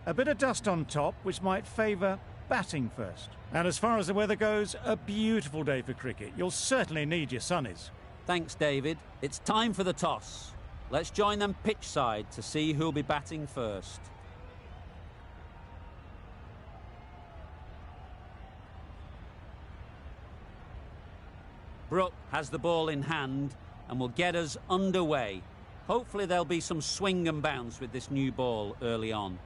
A bit of dust on top, which might favour batting first. And as far as the weather goes, a beautiful day for cricket. You'll certainly need your sunnies. Thanks, David. It's time for the toss. Let's join them pitch side to see who'll be batting first. Brooke has the ball in hand and will get us underway. Hopefully there'll be some swing and bounce with this new ball early on.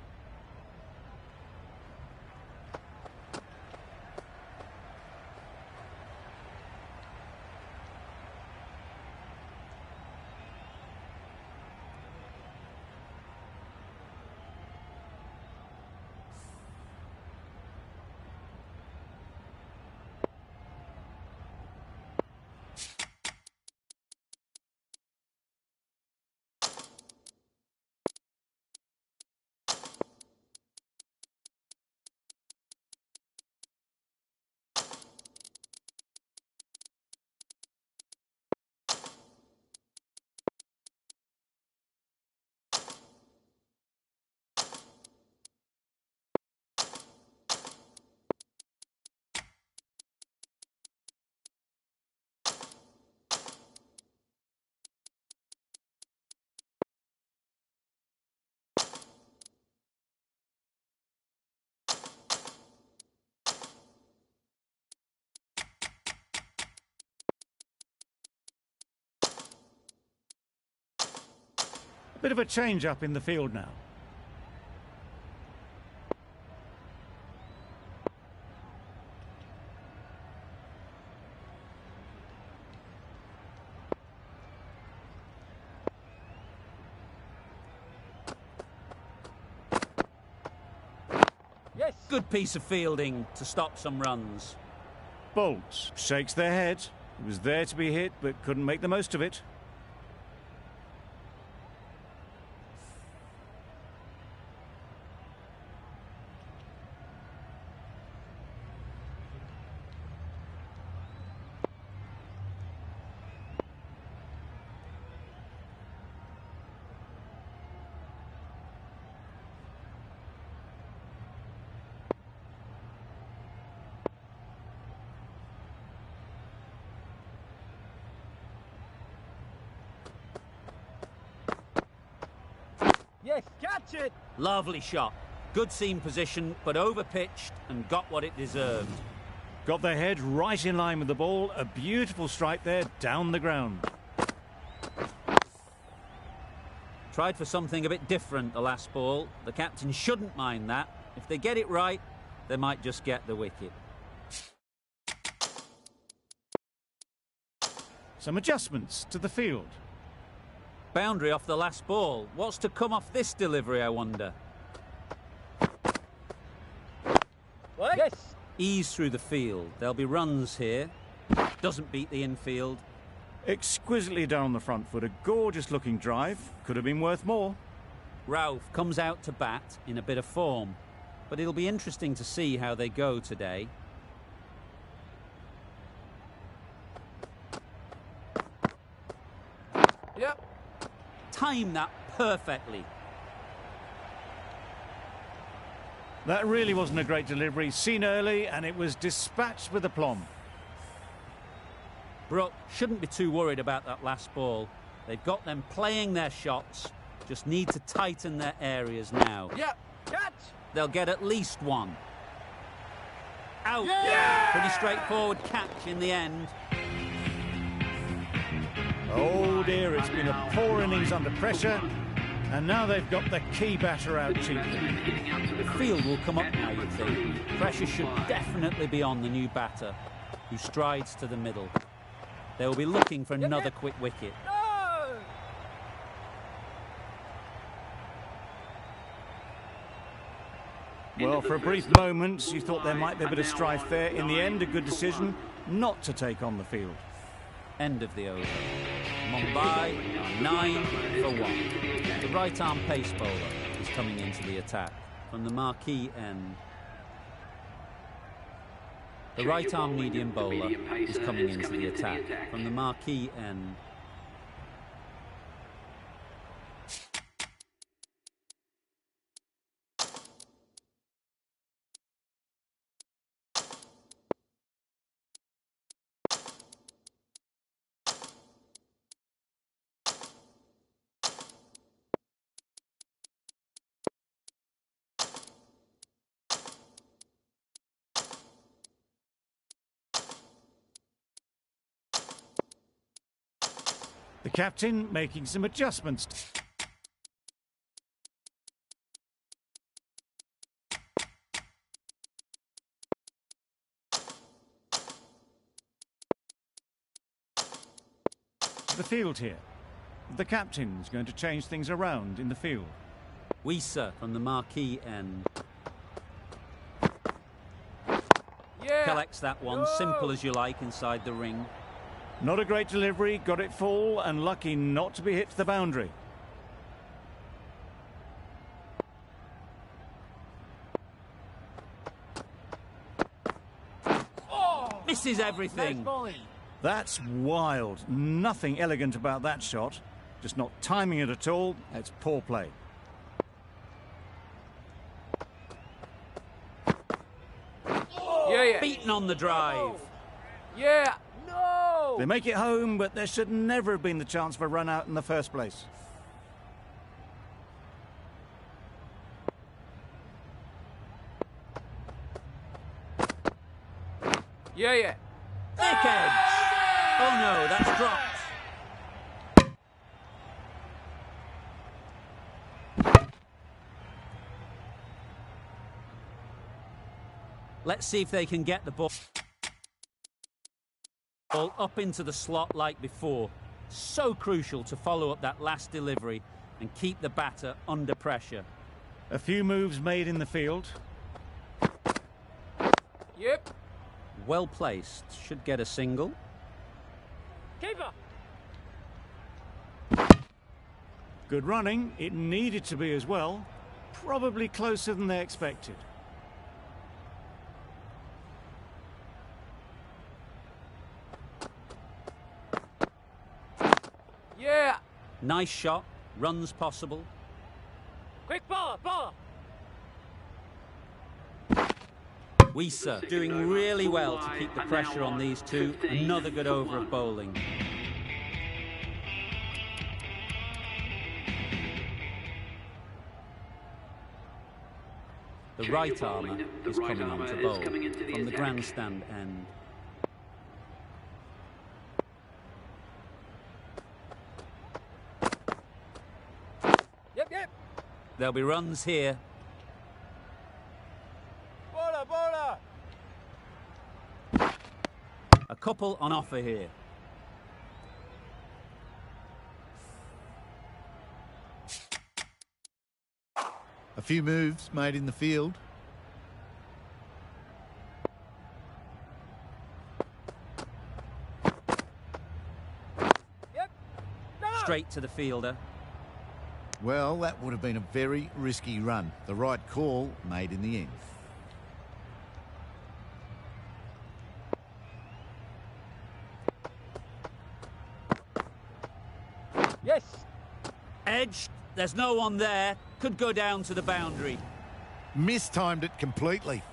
Bit of a change-up in the field now. Yes. Good piece of fielding to stop some runs. Bolts shakes their head. He was there to be hit, but couldn't make the most of it. Yes, catch it! Lovely shot. Good seam position, but over-pitched and got what it deserved. Got their head right in line with the ball. A beautiful strike there, down the ground. Tried for something a bit different the last ball. The captain shouldn't mind that. If they get it right, they might just get the wicket. Some adjustments to the field. Boundary off the last ball. What's to come off this delivery, I wonder? What? Yes! Ease through the field. There'll be runs here. Doesn't beat the infield. Exquisitely down the front foot. A gorgeous-looking drive. Could have been worth more. Ralph comes out to bat in a bit of form. But it'll be interesting to see how they go today. Yep. Time that perfectly. That really wasn't a great delivery. Seen early, and it was dispatched with aplomb. Brooke shouldn't be too worried about that last ball. They've got them playing their shots. Just need to tighten their areas now. Yep. Catch! They'll get at least one. Out. Yeah! Pretty straightforward catch in the end. Oh dear, it's been a poor innings under pressure, and now they've got the key batter out cheaply. The field will come up now, you'd think. Pressure should definitely be on the new batter, who strides to the middle. They will be looking for another quick wicket. No! Well, for a brief moment, you thought there might be a bit of strife there. In the end, a good decision not to take on the field. End of the over. Mumbai are 9 for 1. The right-arm pace bowler is coming into the attack from the marquee end. The right-arm medium bowler is coming into the attack from the marquee end. The captain making some adjustments. The field here. The captain's going to change things around in the field. Weiser from the marquee end. Yeah. Collects that one, simple as you like, inside the ring. Not a great delivery, got it full and lucky not to be hit to the boundary. Misses everything. Nice bowling. That's wild. Nothing elegant about that shot. Just not timing it at all. It's poor play. Yeah, yeah. Beaten on the drive. Yeah. No. They make it home, but there should never have been the chance for a run out in the first place. Yeah, yeah. Thick edge. Oh no, that's dropped. Let's see if they can get the ball up into the slot like before. So crucial to follow up that last delivery and keep the batter under pressure. A few moves made in the field. Yep. Well placed. Should get a single. Keeper. Good running. It needed to be as well. Probably closer than they expected. Yeah. Nice shot. Runs possible. Quick ball, ball. Weiser doing really well to keep the pressure on these two. Another good over of bowling. The right armour is coming on to bowl from the grandstand end. Yep, yep. There'll be runs here. Bowler, bowler. A couple on offer here. A few moves made in the field. Yep. No. Straight to the fielder. Well, that would have been a very risky run. The right call made in the end. Yes. Edge. There's no one there. Could go down to the boundary. Mistimed it completely.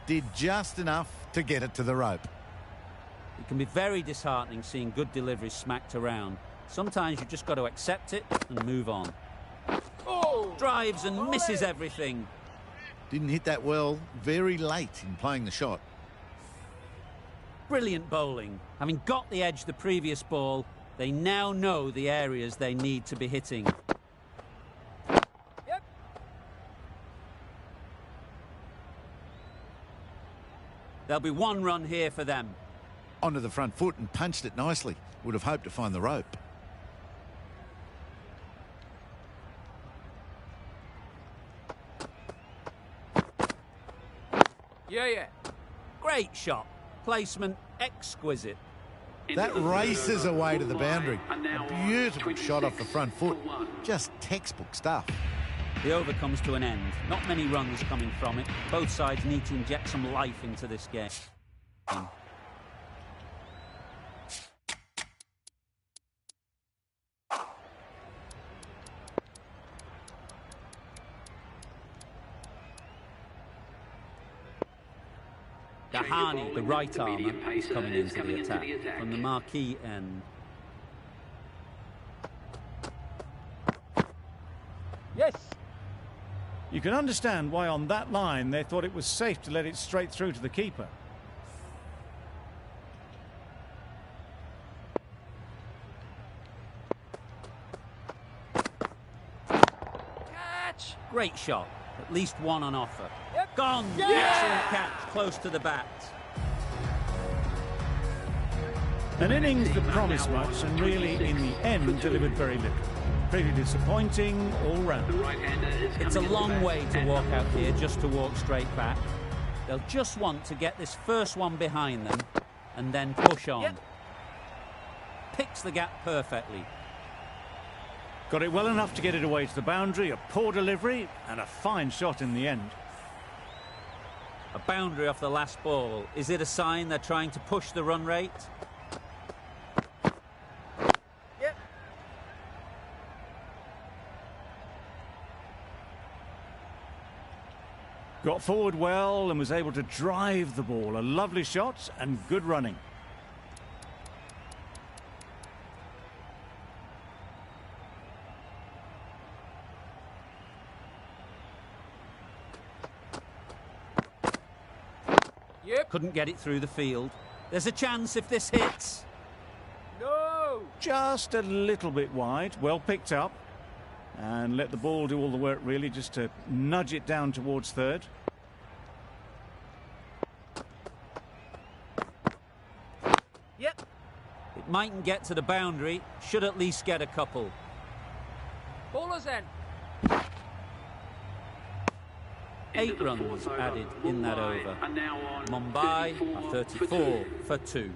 Did just enough to get it to the rope. It can be very disheartening seeing good deliveries smacked around. Sometimes you've just got to accept it and move on. Oh. Drives and misses everything. Didn't hit that well. Very late in playing the shot. Brilliant bowling. Having got the edge the previous ball, they now know the areas they need to be hitting. Yep. There'll be one run here for them. Onto the front foot and punched it nicely. Would have hoped to find the rope. Yeah, yeah. Great shot. Placement exquisite. That races away to the boundary. A beautiful shot off the front foot. Just textbook stuff. The over comes to an end. Not many runs coming from it. Both sides need to inject some life into this game. Dahani, the right armour, is coming into the attack from the marquee end. Yes. You can understand why on that line they thought it was safe to let it straight through to the keeper. Great shot. At least one on offer. Yep. Gone. Yeah! Excellent catch, close to the bat. An innings that promised much and really, in the end, delivered very little. Pretty disappointing all round. It's a long way to walk out here just to walk straight back. They'll just want to get this first one behind them and then push on. Yep. Picks the gap perfectly. Got it well enough to get it away to the boundary, a poor delivery and a fine shot in the end. A boundary off the last ball. Is it a sign they're trying to push the run rate? Yep. Got forward well and was able to drive the ball. A lovely shot and good running. Yep. Couldn't get it through the field. There's a chance if this hits. No. Just a little bit wide. Well picked up. And let the ball do all the work, really, just to nudge it down towards third. Yep. It mightn't get to the boundary. Should at least get a couple. Ballers in. 8 runs added in that over. Mumbai are 34 for 2.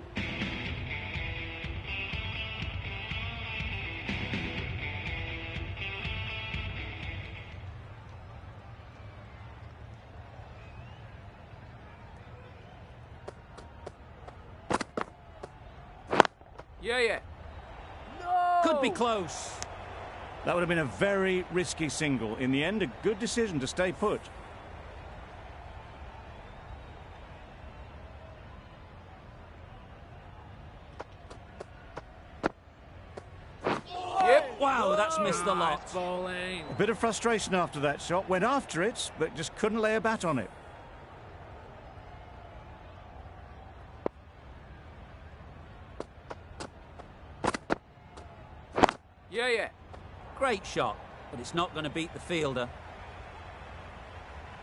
Yeah, yeah. No. Could be close. That would have been a very risky single. In the end, a good decision to stay put. Yep. Wow, that's missed the lot. Bowling. A bit of frustration after that shot. Went after it, but just couldn't lay a bat on it. Yeah, yeah. Great shot, but it's not going to beat the fielder.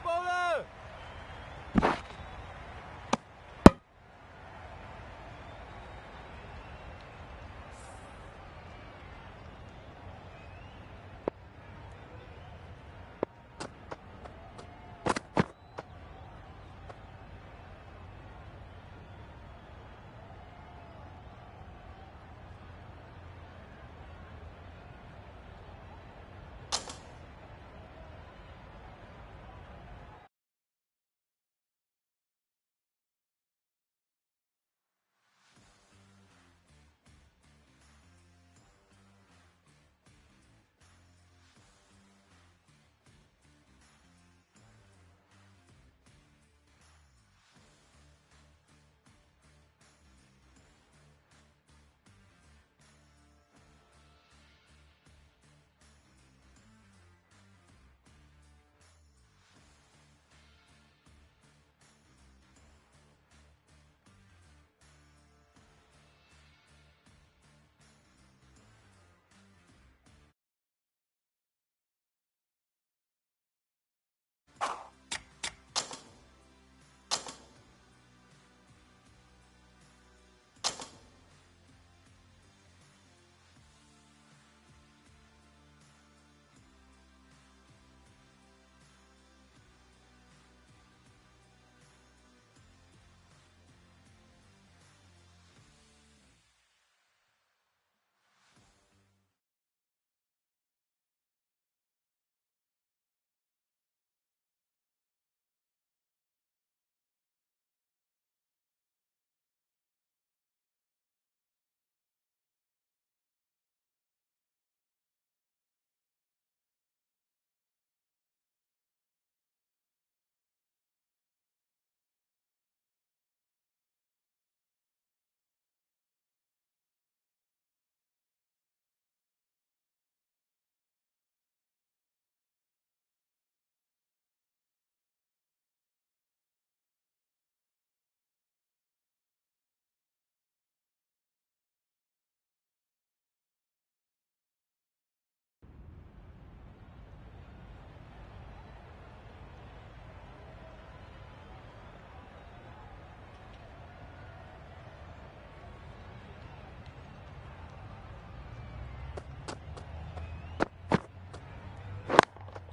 Bowler.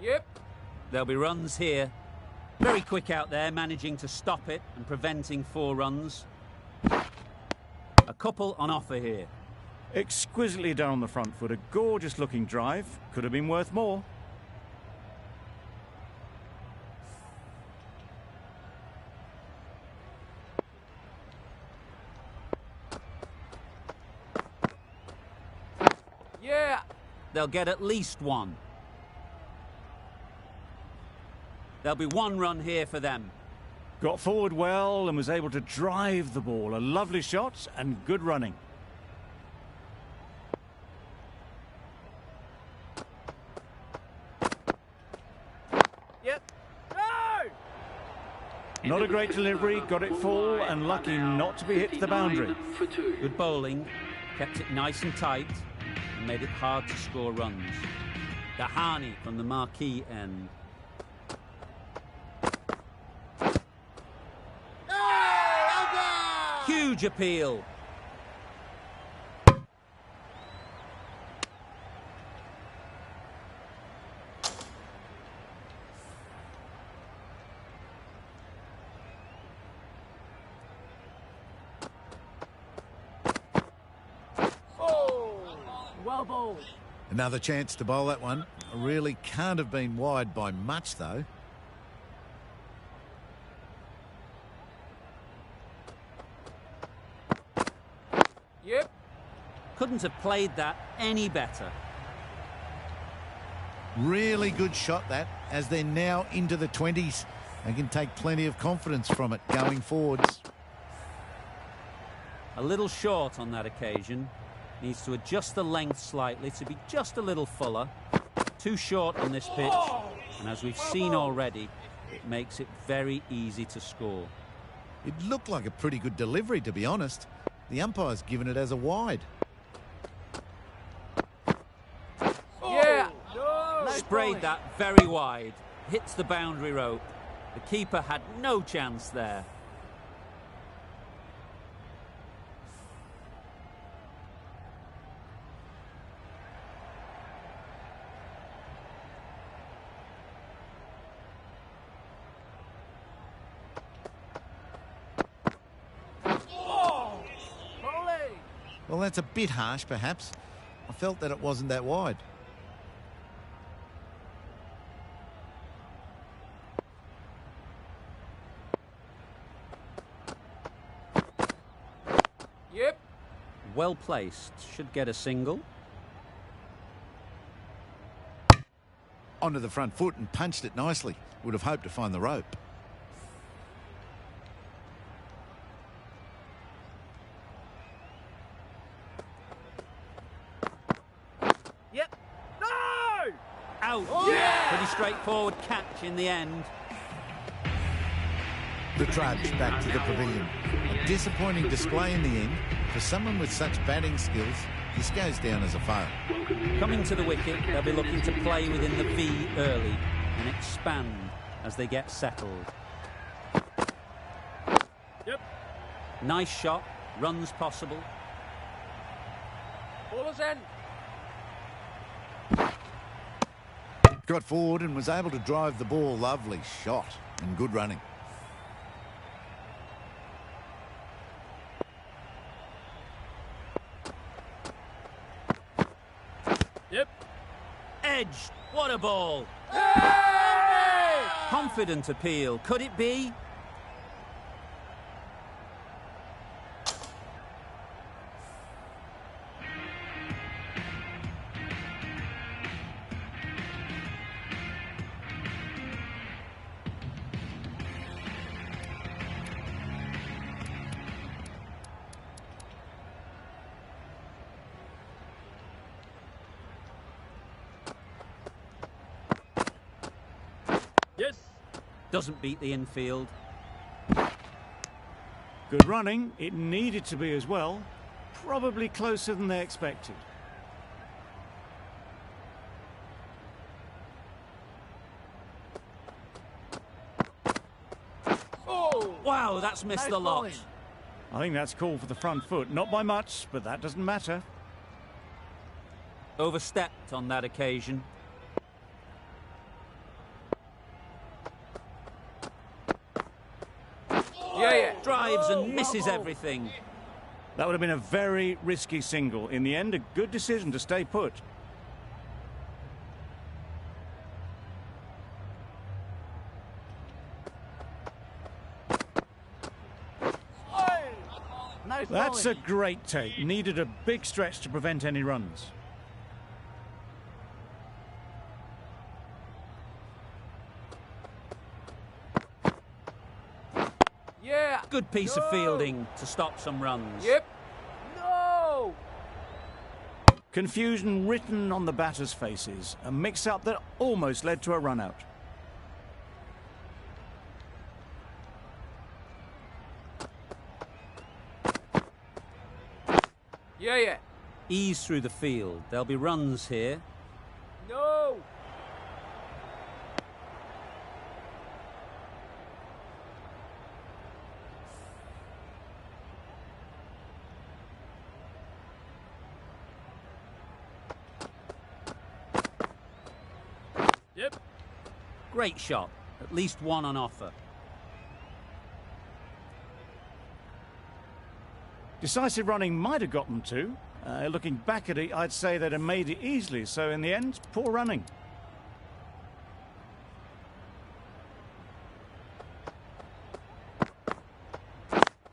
Yep. There'll be runs here. Very quick out there, managing to stop it and preventing 4 runs. A couple on offer here. Exquisitely done on the front foot. A gorgeous looking drive. Could have been worth more. Yeah. They'll get at least 1. There'll be 1 run here for them. Got forward well and was able to drive the ball. A lovely shot and good running. Yep. No! Not a great delivery, got it full and lucky not to be hit to the boundary. Good bowling, kept it nice and tight and made it hard to score runs. Dahani from the marquee end. Huge appeal. Well bowled. Another chance to bowl that one. Really can't have been wide by much, though. Yep. Couldn't have played that any better. Really good shot, that, as they're now into the 20s. They can take plenty of confidence from it going forwards. A little short on that occasion. Needs to adjust the length slightly to be just a little fuller. Too short on this pitch, and as we've seen already, it makes it very easy to score. It looked like a pretty good delivery, to be honest. The umpire's given it as a wide. Yeah. No. Sprayed that very wide. Hits the boundary rope. The keeper had no chance there. Well, that's a bit harsh, perhaps. I felt that it wasn't that wide. Yep. Well placed. Should get a single. Onto the front foot and punched it nicely. Would have hoped to find the rope. Yep. No! Out. Yeah! Pretty straightforward catch in the end. The trudge back to the pavilion. A disappointing display in the end. For someone with such batting skills, this goes down as a fail. Coming to the wicket, they'll be looking to play within the V early and expand as they get settled. Yep. Nice shot, runs possible. Bowler's end. Got forward and was able to drive the ball. Lovely shot and good running. Yep. Edged. What a ball. Confident appeal. Could it be? Yes. Doesn't beat the infield. Good running. It needed to be as well. Probably closer than they expected. Oh! Wow, that's missed Nice a lot. bowling. I think that's called for the front foot. Not by much, but that doesn't matter. Overstepped on that occasion. Yeah. Drives and misses everything. That would have been a very risky single. In the end, a good decision to stay put. That's a great take. Needed a big stretch to prevent any runs. Yeah. Good piece of fielding to stop some runs. Yep. No. Confusion written on the batters' faces. A mix-up that almost led to a run-out. Yeah. Ease through the field. There'll be runs here. No. Yep. Great shot. At least one on offer. Decisive running might have got them two. Looking back at it, I'd say they'd have made it easily. So in the end, poor running.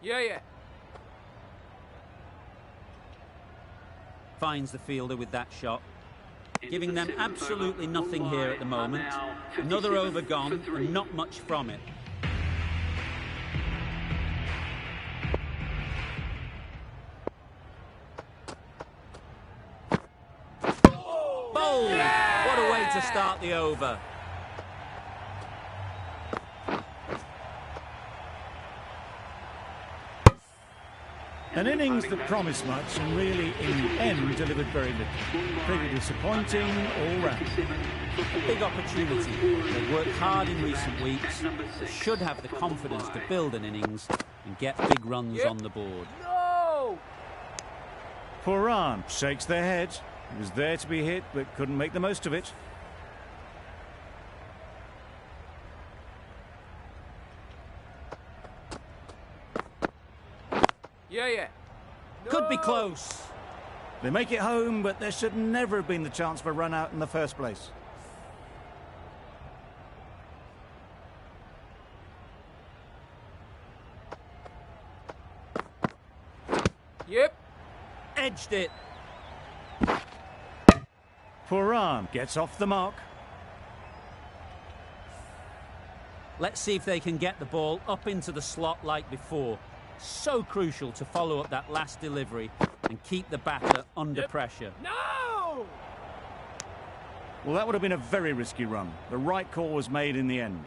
Yeah. Finds the fielder with that shot. Giving them absolutely nothing here at the moment. Another over gone and not much from it. Bowled! What a way to start the over. An innings that promised much and really, in the end, delivered very little. Pretty disappointing all round. Big opportunity. They've worked hard in recent weeks. They should have the confidence to build an innings and get big runs on the board. No. Puran shakes their head. He was there to be hit, but couldn't make the most of it. Yeah. Could be close. They make it home, but there should never have been the chance for a run out in the first place. Yep. Edged it. Puran gets off the mark. Let's see if they can get the ball up into the slot like before. So crucial to follow up that last delivery and keep the batter under pressure. No. Well, that would have been a very risky run. The right call was made in the end.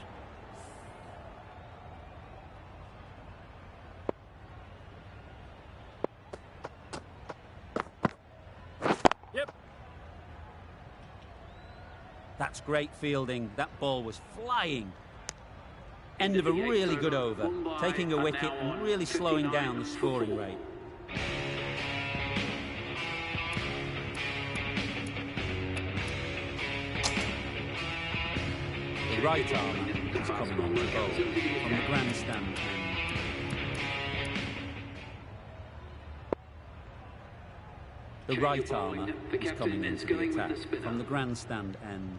Yep. That's great fielding. That ball was flying. End of a really good over, taking a wicket and really slowing down the scoring rate. The right arm is coming on to bowl from the grandstand end. The right armour is coming into the attack from the grandstand end.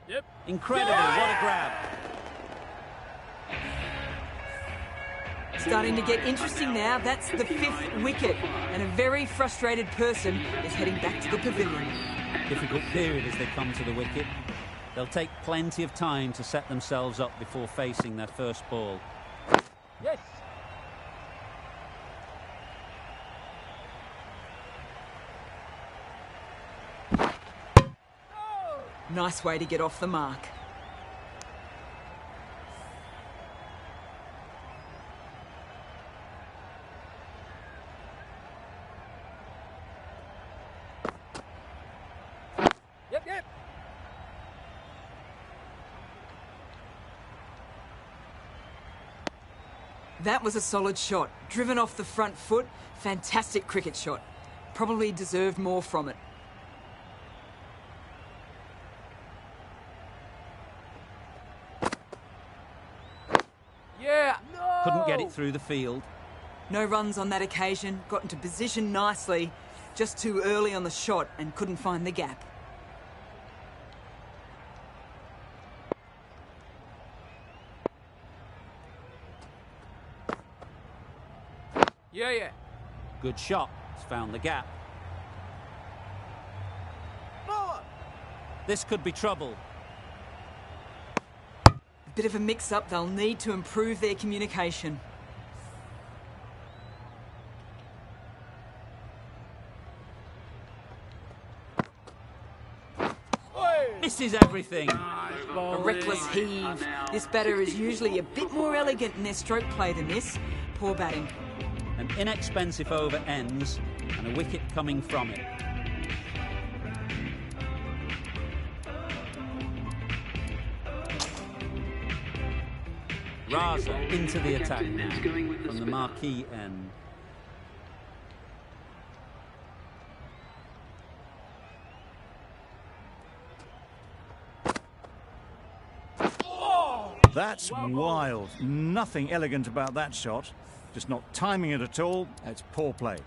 Yep. Incredible, what a grab. Starting to get interesting now. That's the 5th wicket. And a very frustrated person is heading back to the pavilion. Difficult period as they come to the wicket. They'll take plenty of time to set themselves up before facing their first ball. Yes. Nice way to get off the mark. Yep. That was a solid shot. Driven off the front foot. Fantastic cricket shot. Probably deserved more from it. Couldn't get it through the field. No runs on that occasion, got into position nicely, just too early on the shot and couldn't find the gap. Yeah. Good shot. It's found the gap. This could be trouble. A bit of a mix-up, they'll need to improve their communication. Misses everything. A reckless heave. This batter is usually a bit more elegant in their stroke play than this. Poor batting. An inexpensive over ends and a wicket coming from it. Raza into the attack now from the marquee end. That's wild. Nothing elegant about that shot. Just not timing it at all. It's poor play.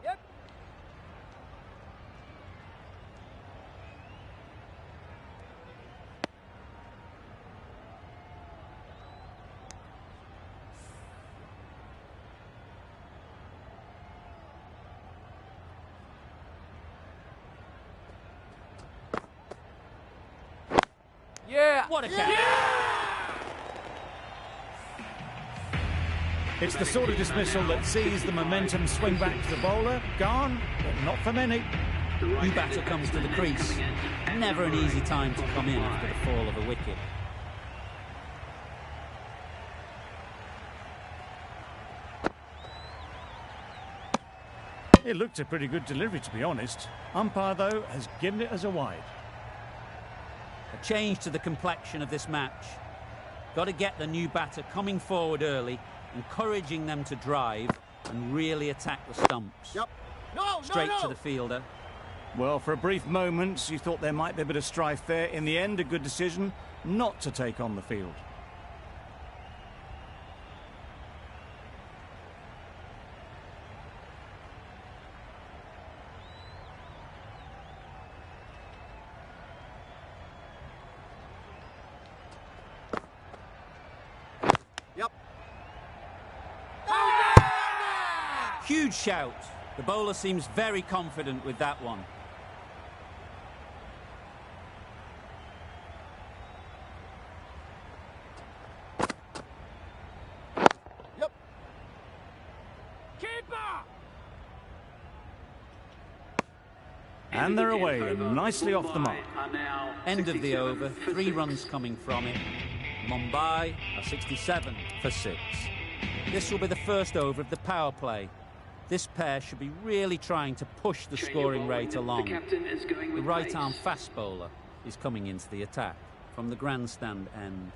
Yep. Yeah. What a catch! It's the sort of dismissal that sees the momentum swing back to the bowler. Gone, but not for many. New batter comes to the crease. Never an easy time to come in after the fall of a wicket. It looked a pretty good delivery, to be honest. Umpire, though, has given it as a wide. A change to the complexion of this match. Got to get the new batter coming forward early, encouraging them to drive and really attack the stumps. Yep. Straight to the fielder. Well, for a brief moment, you thought there might be a bit of strife there. In the end, a good decision not to take on the field. Yep. Huge shout. The bowler seems very confident with that one. Yep. Keeper. And they're away, and nicely off the mark. End of the over, 3 runs coming from it. Mumbai are 67 for 6. This will be the first over of the power play. This pair should be really trying to push the scoring rate along. The right-arm fast bowler is coming into the attack from the grandstand end.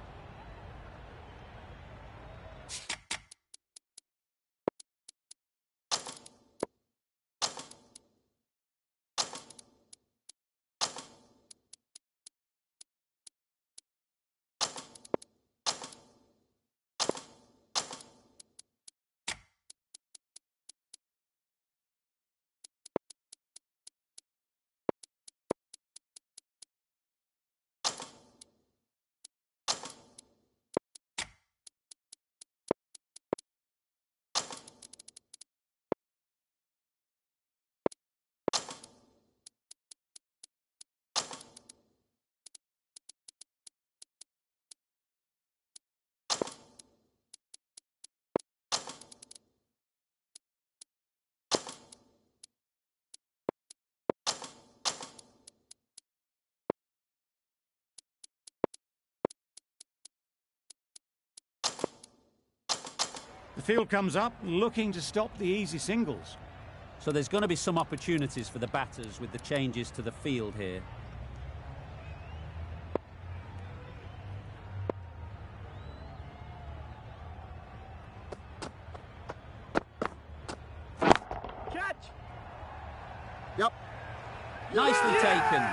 The field comes up, looking to stop the easy singles. So there's going to be some opportunities for the batters with the changes to the field here. Catch. Yep. Nicely taken.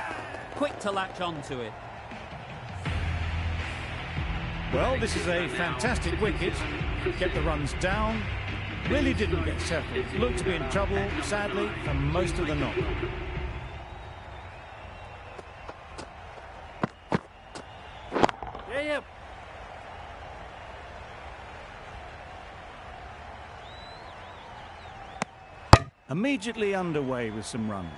Quick to latch onto it. Well, this is a fantastic wicket. Kept the runs down. Really didn't get settled. Looked to be in trouble, sadly, for most of the knock. Yeah. Immediately underway with some runs.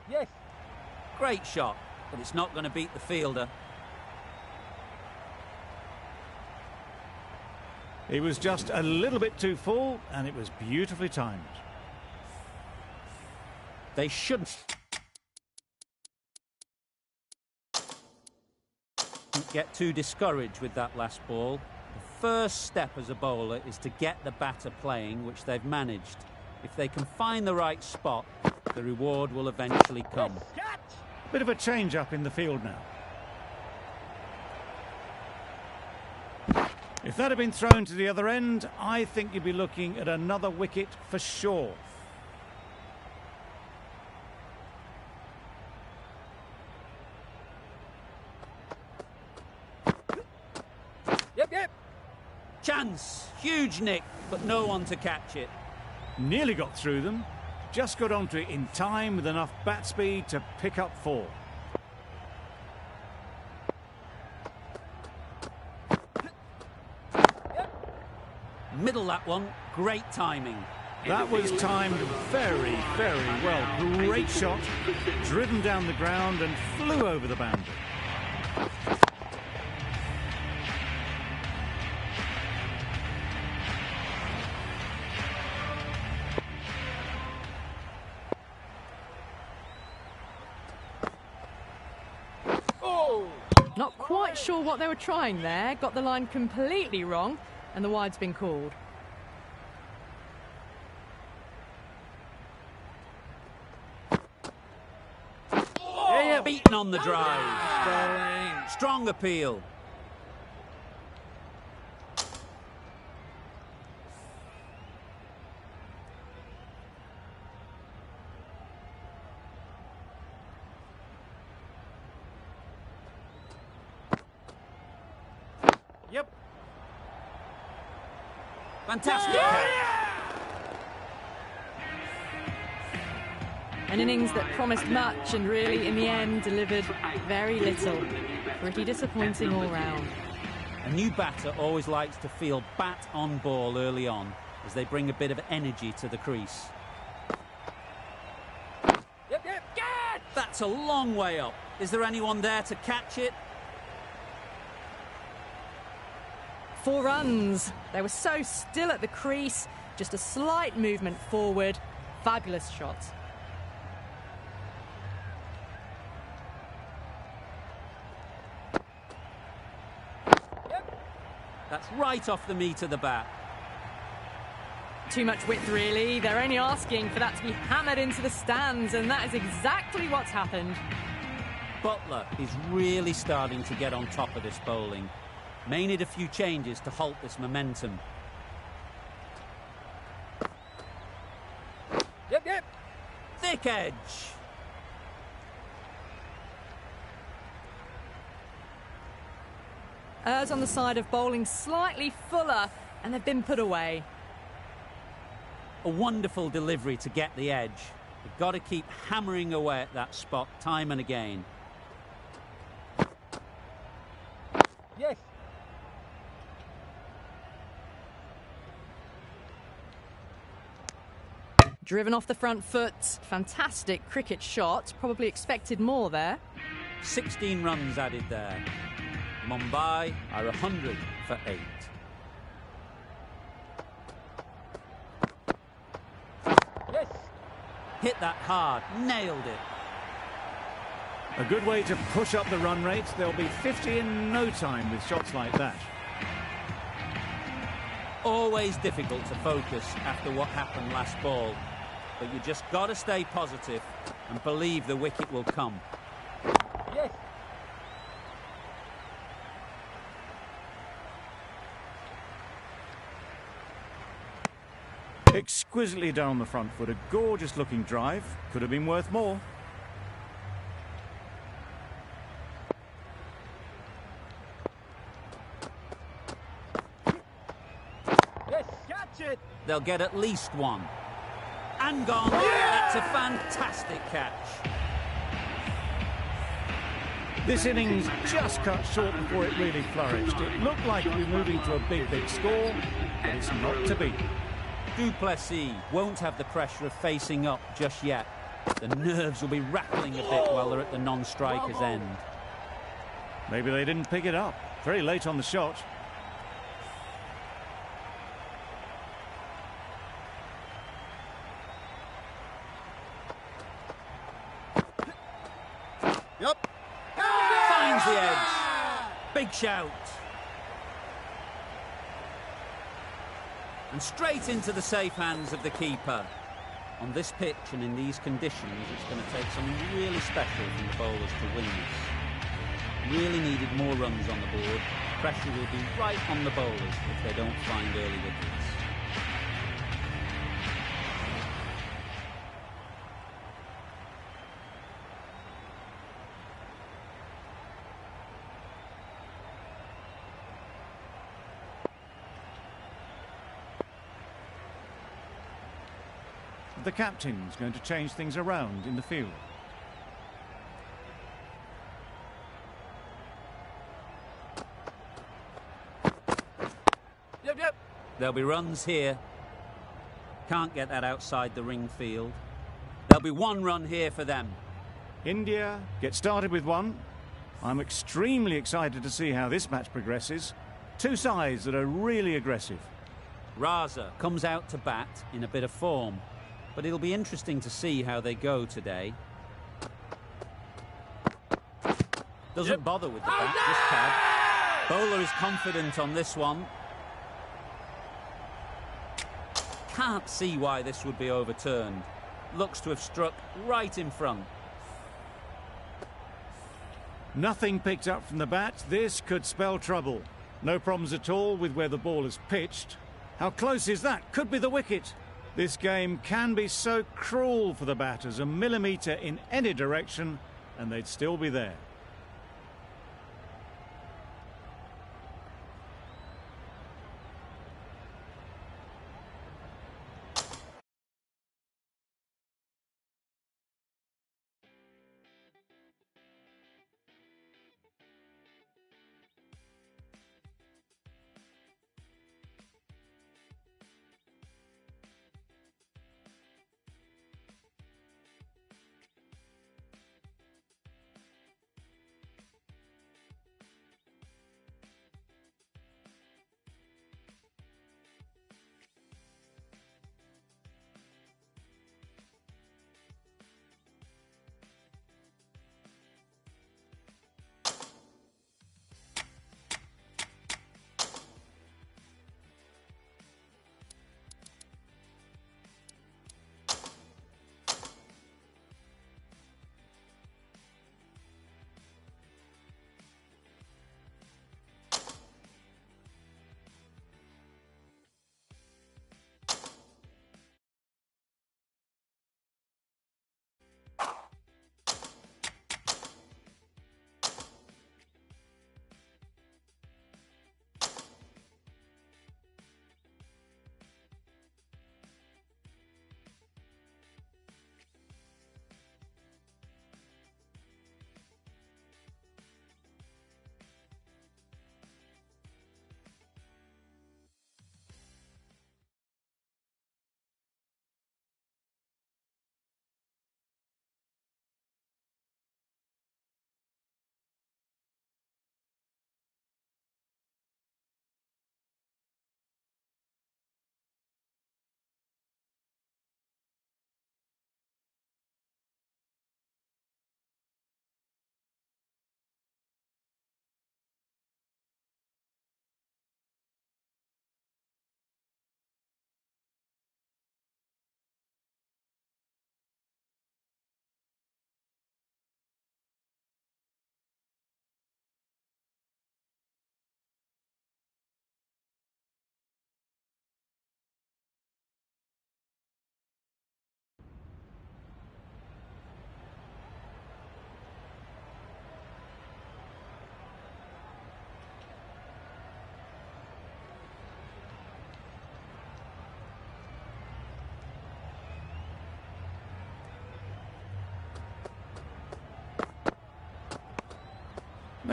Yes. Great shot, but it's not going to beat the fielder. He was just a little bit too full, and it was beautifully timed. They shouldn't get too discouraged with that last ball. The first step as a bowler is to get the batter playing, which they've managed. If they can find the right spot, the reward will eventually come. Bit of a change-up in the field now. If that had been thrown to the other end, I think you'd be looking at another wicket for sure. Yep. Chance! Huge nick, but no one to catch it. Nearly got through them. Just got onto it in time with enough bat speed to pick up 4. Middle that one, great timing. That was timed very, very well. Great shot, driven down the ground and flew over the boundary. Not quite sure what they were trying there. Got the line completely wrong, and the wide's been called. Yeah. Beaten on the drive. Strong appeal. Yep. Fantastic catch. An innings that promised much and really, in the end, delivered very little. Pretty disappointing all round. A new batter always likes to feel bat on ball early on, as they bring a bit of energy to the crease. Yep. Catch! That's a long way up. Is there anyone there to catch it? 4 runs. They were so still at the crease. Just a slight movement forward. Fabulous shot. That's right off the meat of the bat. Too much width, really. They're only asking for that to be hammered into the stands, and that is exactly what's happened. Butler is really starting to get on top of this bowling. May need a few changes to halt this momentum. Yep. Thick edge. Errs on the side of bowling slightly fuller, and they've been put away. A wonderful delivery to get the edge. You've got to keep hammering away at that spot time and again. Yes. Driven off the front foot. Fantastic cricket shot. Probably expected more there. 16 runs added there. Mumbai are 100 for 8. Yes. Hit that hard, nailed it. A good way to push up the run rate. They'll be 50 in no time with shots like that. Always difficult to focus after what happened last ball. But you just got to stay positive and believe the wicket will come. Yes. Exquisitely done on the front foot. A gorgeous looking drive. Could have been worth more. Yes, catch it. They'll get at least one. And gone. That's a fantastic catch. This innings just cut short before it really flourished. It looked like it was moving to a big score, but it's not to be. Du Plessis won't have the pressure of facing up just yet. The nerves will be rattling a bit while they're at the non-striker's end. Maybe they didn't pick it up. Very late on the shot. Yup. Finds the edge. Big shout. And straight into the safe hands of the keeper. On this pitch and in these conditions, it's going to take something really special from the bowlers to win this. Really needed more runs on the board. Pressure will be right on the bowlers if they don't find early wickets. The captain's going to change things around in the field. Yep. There'll be runs here. Can't get that outside the ring field. There'll be one run here for them. India get started with one. I'm extremely excited to see how this match progresses. Two sides that are really aggressive. Raza comes out to bat in a bit of form, but it'll be interesting to see how they go today. Doesn't bother with the bat, just pad. Bowler is confident on this one. Can't see why this would be overturned. Looks to have struck right in front. Nothing picked up from the bat. This could spell trouble. No problems at all with where the ball is pitched. How close is that? Could be the wicket. This game can be so cruel for the batters. A millimetre in any direction and they'd still be there.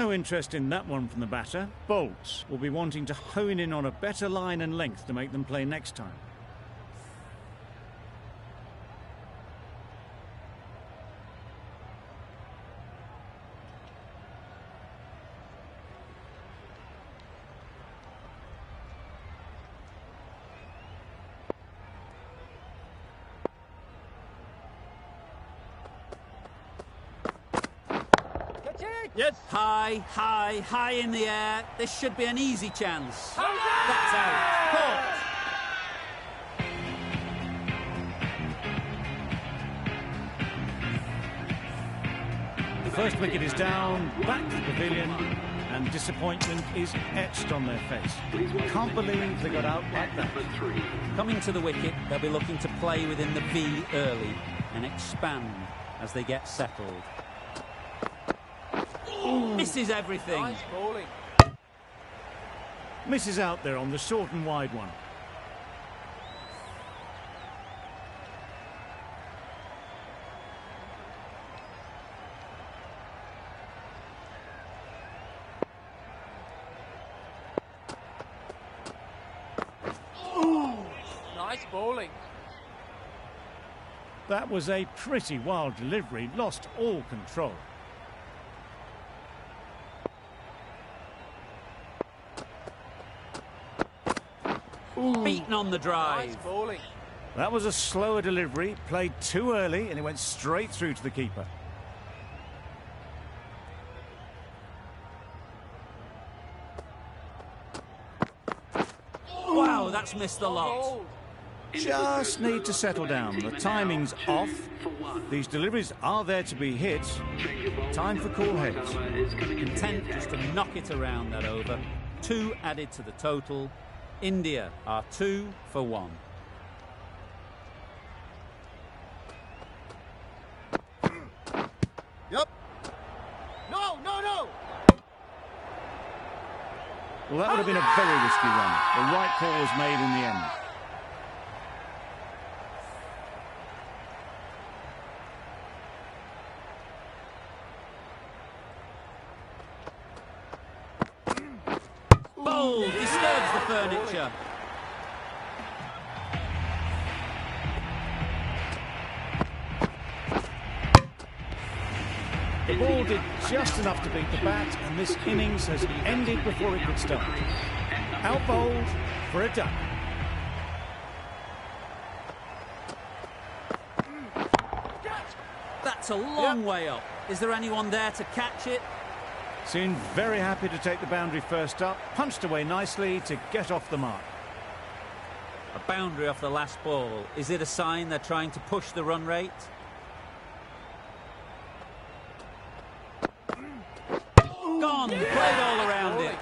No interest in that one from the batter. Bolts will be wanting to hone in on a better line and length to make them play next time. Yes. High, high, high in the air. This should be an easy chance. That's out. Caught. The first wicket is down, back to the pavilion, and disappointment is etched on their face. Can't believe they got out like that. Coming to the wicket, they'll be looking to play within the V early and expand as they get settled. Misses everything. Nice bowling. Misses out there on the short and wide one. Nice bowling. That was a pretty wild delivery, lost all control. Beaten on the drive. Nice bowling. That was a slower delivery, played too early, and it went straight through to the keeper. Wow, that's missed the lot. Bowled. Just need to settle down. The timing's off. These deliveries are there to be hit. Time for cool heads. Content just to knock it around that over. 2 added to the total. India are 2 for 1. Yep. No. Well, that would have been a very risky run. The right call was made in the end. Bowl disturbs the furniture. The ball did just enough to beat the bat, and this innings has ended before it could start. Out bowled for a duck. That's a long way up. Is there anyone there to catch it? Seemed very happy to take the boundary first up, punched away nicely to get off the mark. A boundary off the last ball. Is it a sign they're trying to push the run rate? Gone, played all around it.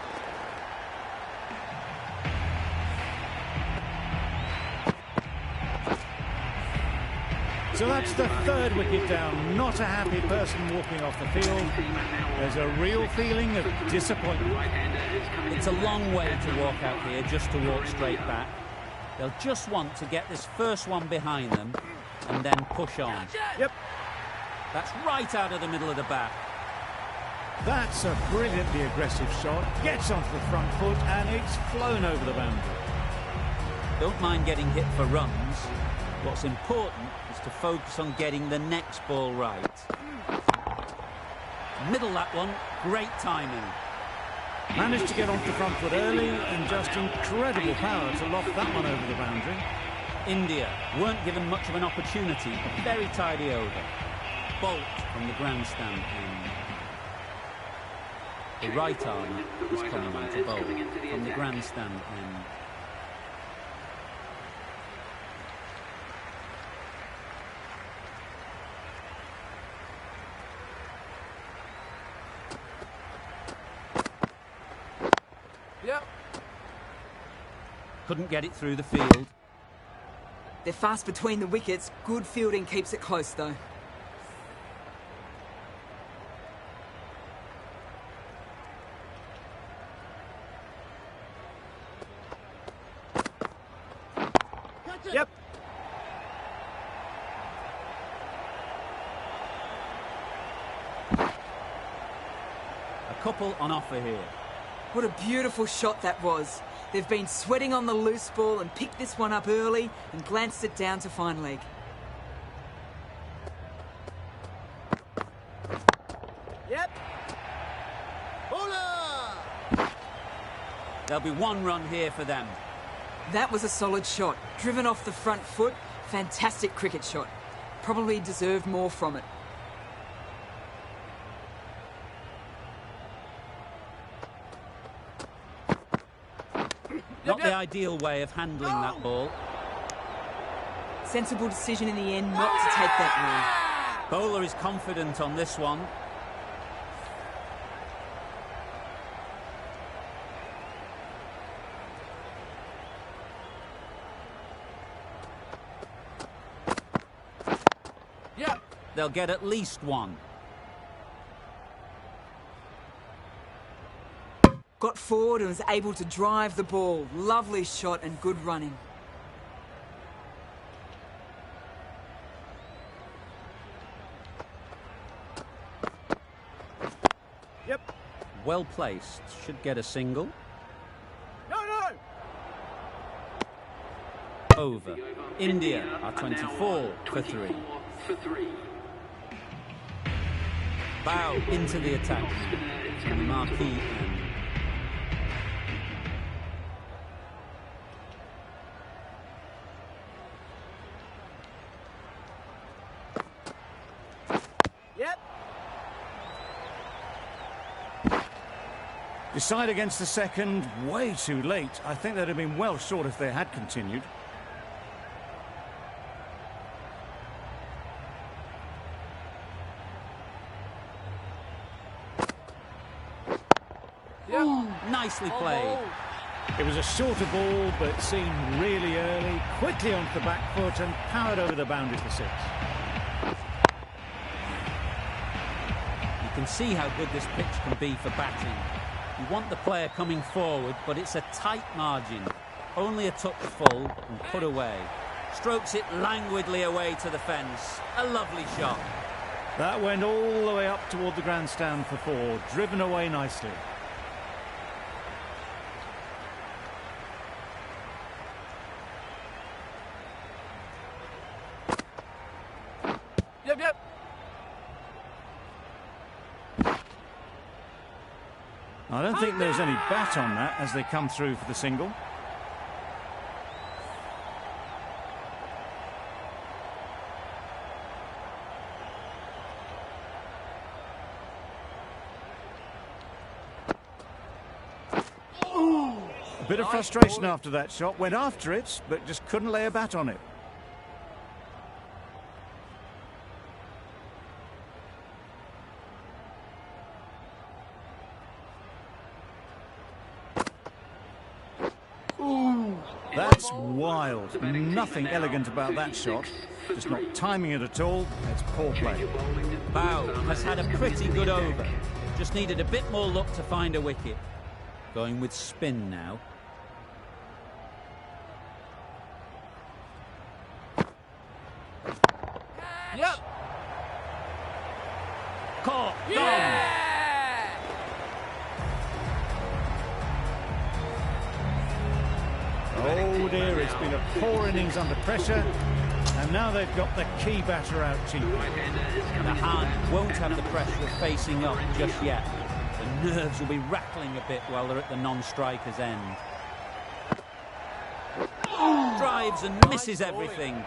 So that's the third wicket down. Not a happy person walking off the field. There's a real feeling of disappointment. It's a long way to walk out here just to walk straight back. They'll just want to get this first one behind them and then push on. Yep, That's right out of the middle of the bat. that's a brilliantly aggressive shot. Gets onto the front foot and it's flown over the boundary. Don't mind getting hit for runs. What's important is to focus on getting the next ball right. Middle that one, great timing. Managed to get onto the front foot early and just incredible power to loft that one over the boundary. India weren't given much of an opportunity, a very tidy over. Bolt from the grandstand end. The right arm is coming on to bowl from the grandstand end. Yep. Couldn't get it through the field. They're fast between the wickets. Good fielding keeps it close, though. Yep. A couple on offer here. What a beautiful shot that was. They've been sweating on the loose ball and picked this one up early and glanced it down to fine leg. Yep. Bowler! There'll be one run here for them. That was a solid shot. Driven off the front foot. Fantastic cricket shot. Probably deserved more from it. Not the ideal way of handling that ball. Sensible decision in the end not to take that Bowler is confident on this one. Yeah. They'll get at least one. Got forward and was able to drive the ball. Lovely shot and good running. Yep. Well placed. Should get a single. No, no! Over. India are 24 for 3. Bow into the attack from the marquee end. Yep. Decide against the second, way too late. I think they'd have been well short if they had continued. Nicely played. It was a shorter ball, but seen really early, quickly onto the back foot and powered over the boundary for 6. You can see how good this pitch can be for batting. You want the player coming forward, but it's a tight margin. Only a touch full and put away. Strokes it languidly away to the fence. A lovely shot. That went all the way up toward the grandstand for 4, driven away nicely. Yep, yep. I don't think there's any bat on that as they come through for the single. A bit of frustration after that shot. Went after it, but just couldn't lay a bat on it. That's wild. Nothing elegant about that shot. Just not timing it at all. It's poor play. Bow has had a pretty good over. Just needed a bit more luck to find a wicket. Going with spin now. Yep. Caught. Yeah. Oh dear, it's been a poor innings under pressure. And now they've got the key batter out cheaply. The hand won't have the pressure of facing up just yet. The nerves will be rattling a bit while they're at the non-striker's end. Drives and misses everything.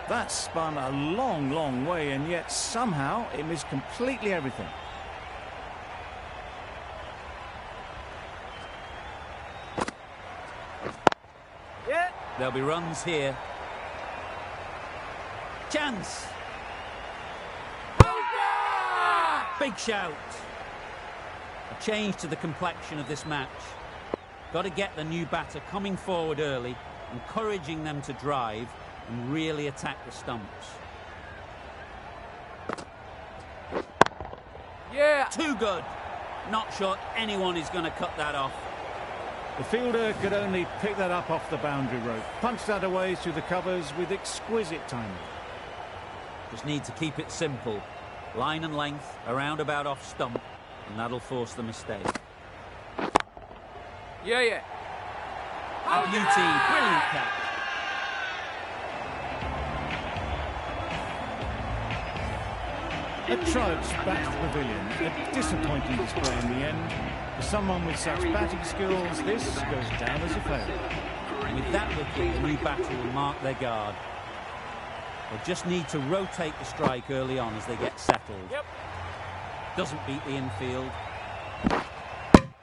That spun a long, long way, and yet somehow it missed completely everything. Yeah. There'll be runs here. Chance. Big shout. A change to the complexion of this match. Got to get the new batter coming forward early, encouraging them to drive and really attack the stumps. Yeah. Too good. Not sure anyone is going to cut that off. The fielder could only pick that up off the boundary rope. Punched that away through the covers with exquisite timing. Just need to keep it simple. Line and length, around about off stump. and that'll force the mistake. Yeah, yeah. A beauty, brilliant catch. A trudge back to the pavilion. A disappointing display in the end. For someone with such batting skills, this goes down as a failure. With that wicket, the new batter will mark their guard. They just need to rotate the strike early on as they get settled. Yep. Doesn't beat the infield.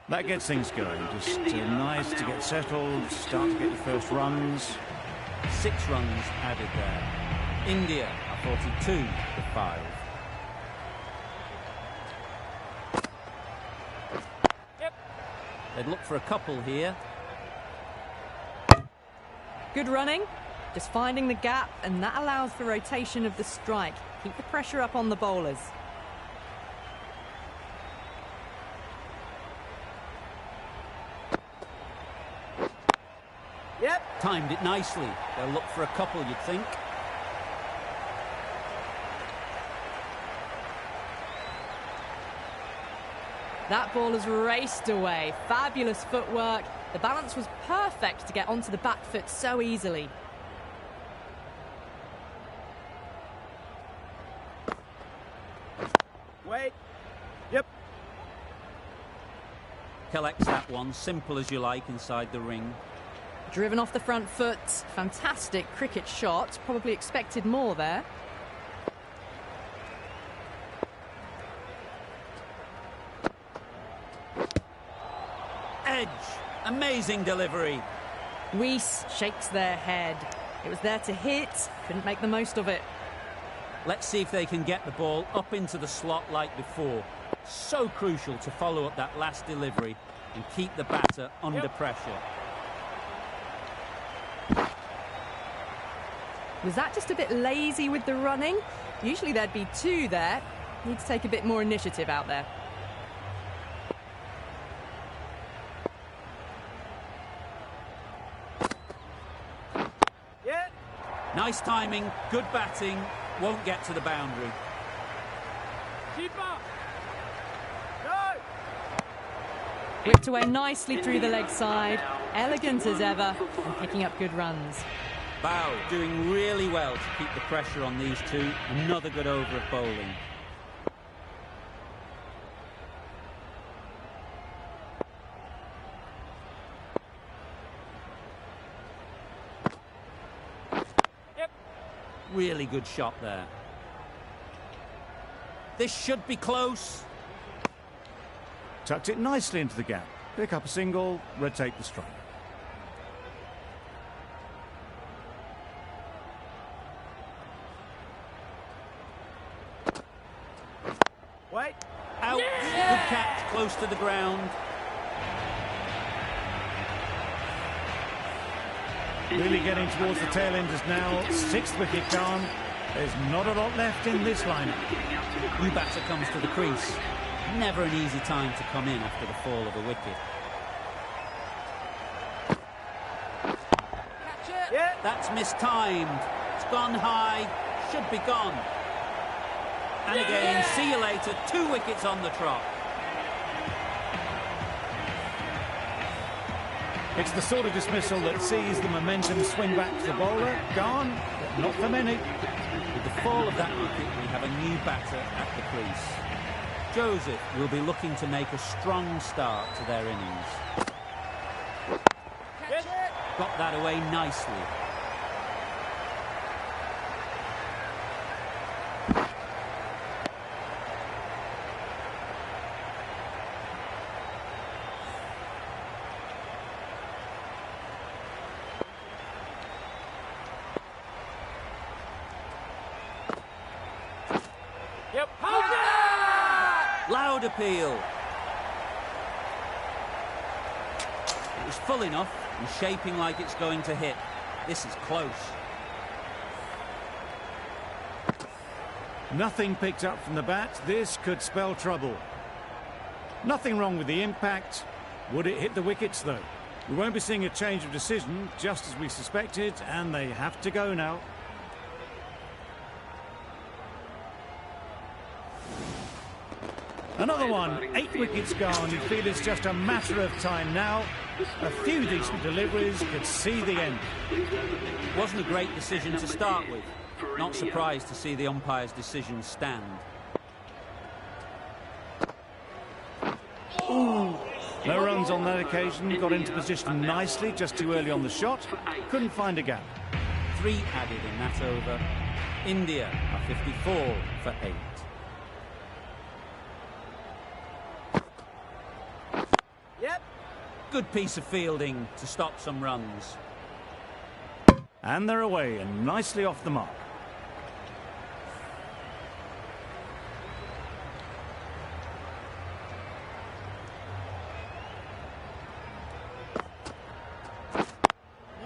That gets things going. Just nice to get settled, start to get the first runs. 6 runs added there. India are 42 to 5. Yep. They'd look for a couple here. Good running, just finding the gap, and that allows for rotation of the strike. Keep the pressure up on the bowlers. Yep. Timed it nicely. They'll look for a couple, you'd think. That ball has raced away. Fabulous footwork. The balance was perfect to get onto the back foot so easily. Wait. Yep. Collects that one, simple as you like, inside the ring. Driven off the front foot. Fantastic cricket shot. Probably expected more there. Edge. Amazing delivery. Rees shakes their head. It was there to hit. Couldn't make the most of it. Let's see if they can get the ball up into the slot like before. So crucial to follow up that last delivery and keep the batter under pressure. Was that just a bit lazy with the running? Usually there'd be 2 there. Need to take a bit more initiative out there. Yeah. Nice timing, good batting, won't get to the boundary. Keeper. No. Whipped away nicely through the leg side. Elegant as ever, and picking up good runs. Bow doing really well to keep the pressure on these two. Another good over of bowling. Yep. Really good shot there. This should be close. Tucked it nicely into the gap. Pick up a single, rotate the strike. Wait. Out. Good catch, close to the ground. Really getting towards the tail enders now. 6th wicket gone. There's not a lot left in this lineup. New batter comes to the crease. Never an easy time to come in after the fall of a wicket. Catch it. Yeah. That's mistimed. It's gone high. Should be gone. And again, see you later. 2 wickets on the trot. It's the sort of dismissal that sees the momentum swing back to the bowler. Gone, but not for many. With the fall of that wicket, we have a new batter at the crease. Joseph will be looking to make a strong start to their innings. Catch it. Got that away nicely. Yep. Hold it. Loud appeal. It was full enough and shaping like it's going to hit. This is close. Nothing picked up from the bat. This could spell trouble. Nothing wrong with the impact. Would it hit the wickets, though? We won't be seeing a change of decision, just as we suspected, and they have to go now. Another one, 8 wickets gone. You feel it's just a matter of time now. A few decent deliveries could see the end. Wasn't a great decision to start with. Not surprised to see the umpire's decision stand. No runs on that occasion. Got into position nicely, just too early on the shot. Couldn't find a gap. 3 added in that over. India are 54 for 8. Yep. Good piece of fielding to stop some runs. And they're away and nicely off the mark.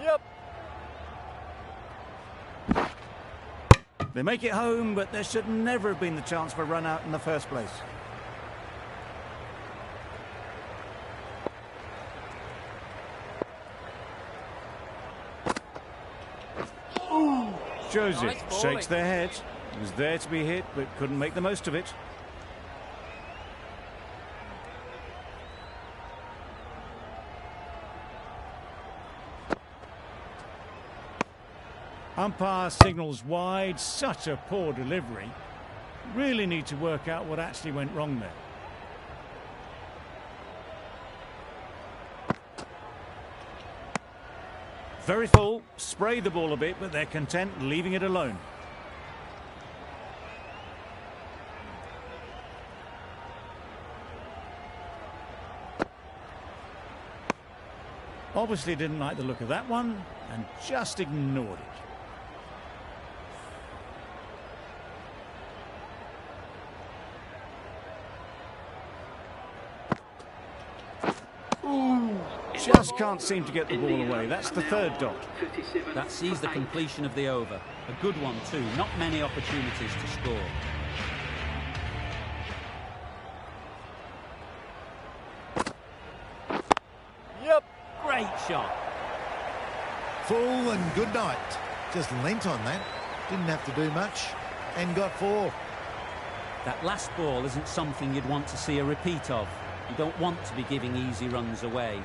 Yep. They make it home, but there should never have been the chance for a run out in the first place. Joseph Nice shakes bowling. their head. He was there to be hit, but couldn't make the most of it. Umpire signals wide. Such a poor delivery. Really need to work out what actually went wrong there. Very full, sprayed the ball a bit, but they're content leaving it alone. Obviously didn't like the look of that one and just ignored it. Just can't seem to get the ball away. That's the 3rd dot. That sees the completion of the over. A good one too. Not many opportunities to score. Yep. Great shot. Full and good night. Just lent on that. Didn't have to do much. And got 4. That last ball isn't something you'd want to see a repeat of. You don't want to be giving easy runs away.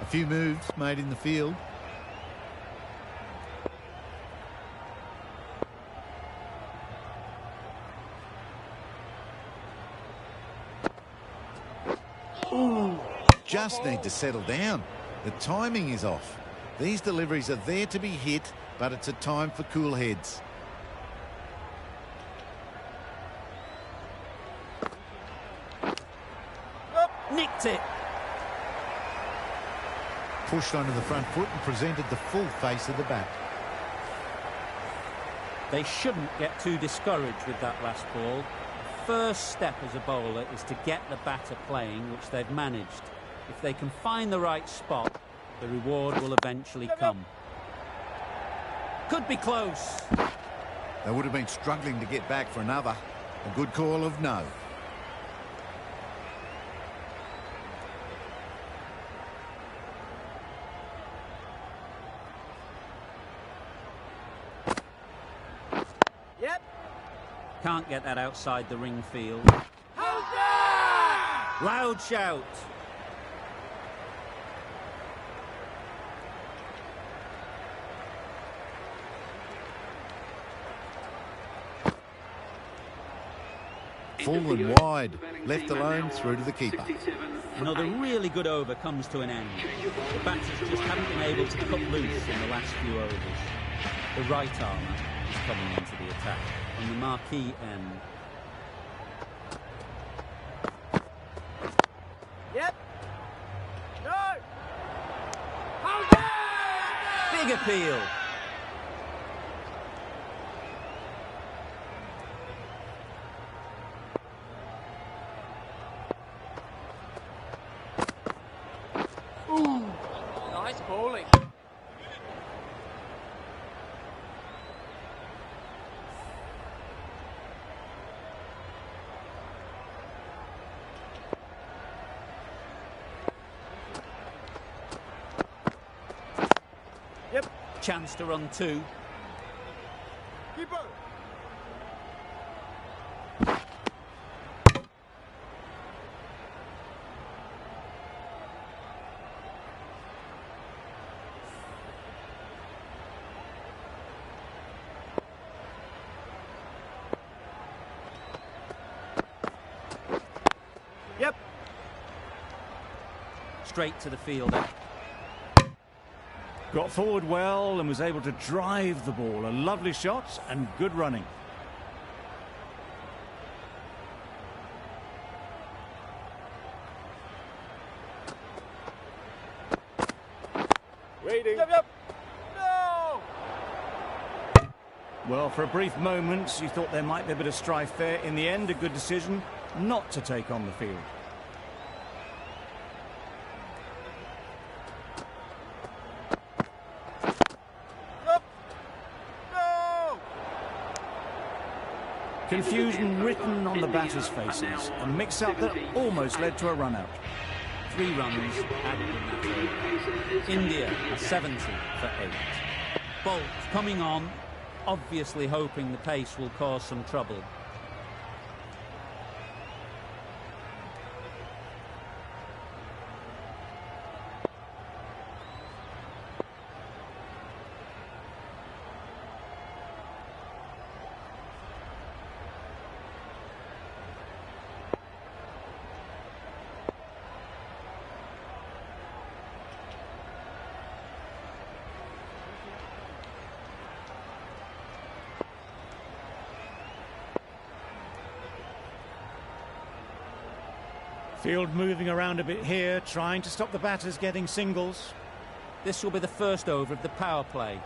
A few moves made in the field. Just need to settle down. The timing is off. These deliveries are there to be hit, but it's a time for cool heads. Nicked it. Pushed onto the front foot and presented the full face of the bat. They shouldn't get too discouraged with that last ball. First step as a bowler is to get the batter playing, which they've managed. If they can find the right spot, the reward will eventually come. Could be close. They would have been struggling to get back for another. A good call of no. Yep. Can't get that outside the ring field. Hold that! Loud shout. Full and wide. Left alone through to the keeper. Another really good over comes to an end. The batters just haven't been able to cut loose in the last few overs. The right armour is coming into the attack on the marquee end. Yep. No. Hold that! Big appeal. Nice bowling. Yep. Chance to run 2. Keeper. straight to the fielder. Got forward well and was able to drive the ball. A lovely shot and good running. Waiting. Yep. No! Well, for a brief moment, you thought there might be a bit of strife there. In the end, a good decision not to take on the field. Yep. No! Confusion written on the batters' faces. A mix-up that almost led to a run-out. 3 runs added in that over. India are 70 for 8. Bolt coming on, obviously hoping the pace will cause some trouble. Field moving around a bit here, trying to stop the batters getting singles. This will be the first over of the power play.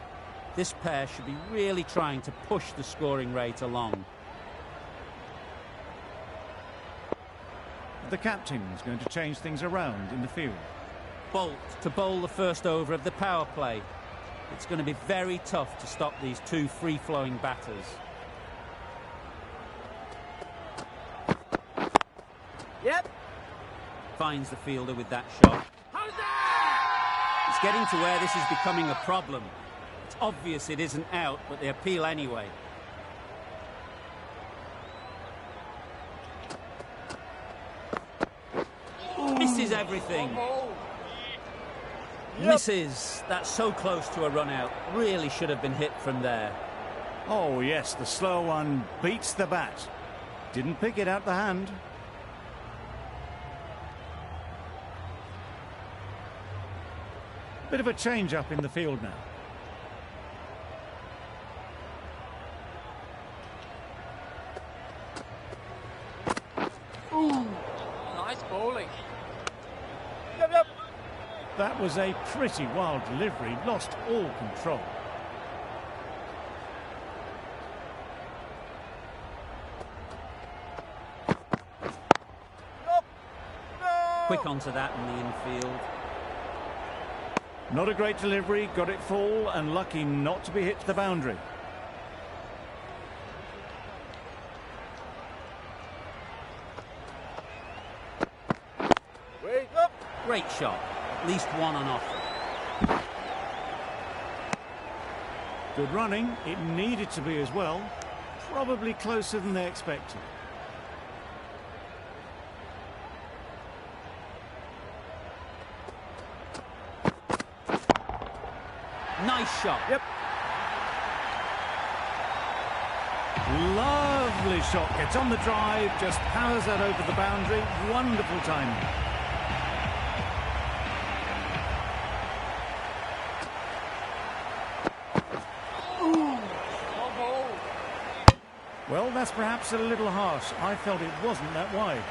This pair should be really trying to push the scoring rate along. The captain's going to change things around in the field. Bolt to bowl the first over of the power play. It's going to be very tough to stop these 2 free-flowing batters. Yep. Finds the fielder with that shot. It's getting to where this is becoming a problem. It's obvious it isn't out, but they appeal anyway. Misses everything. Yep. Misses. That's so close to a run out. Really should have been hit from there. Oh yes, the slow one beats the bat. Didn't pick it out the hand. Bit of a change-up in the field now. Nice bowling. Yep. That was a pretty wild delivery, lost all control. Yep. No! Quick onto that in the infield. Not a great delivery, got it full and lucky not to be hit to the boundary. Wait up. Great shot. At least one on offer. Good running, it needed to be as well. Probably closer than they expected. Nice shot. Yep. Lovely shot. Gets on the drive, just powers that over the boundary. Wonderful timing. Well, that's perhaps a little harsh. I felt it wasn't that wide.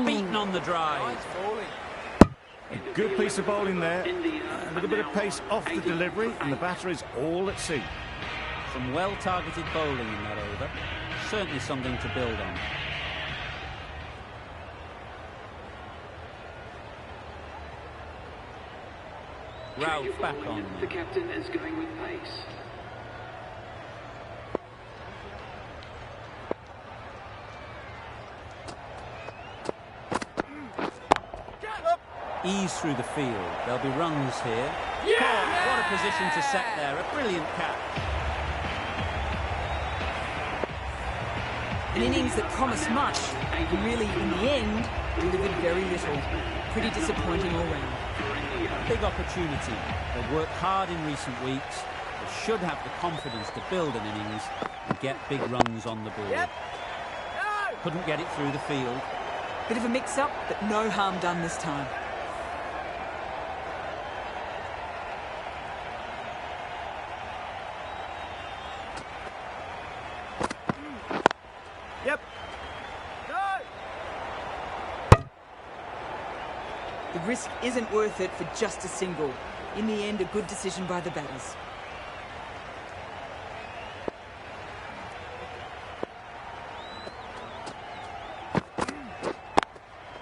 Beaten on the drive. Nice bowling. A good piece of bowling there. A little bit of pace off the delivery, and the batter is all at sea. Some well-targeted bowling in that over. Certainly something to build on. Ralph back on. The captain is going with pace. Ease through the field. There'll be runs here. Caught. What a position to set there. A brilliant catch. An innings that promised much, and really, in the end, delivered very little. Pretty disappointing all round. Big opportunity. They've worked hard in recent weeks. They should have the confidence to build an innings and get big runs on the board. Yep. Couldn't get it through the field. Bit of a mix-up, but no harm done this time. Yep. No. The risk isn't worth it for just a single. In the end, a good decision by the batters.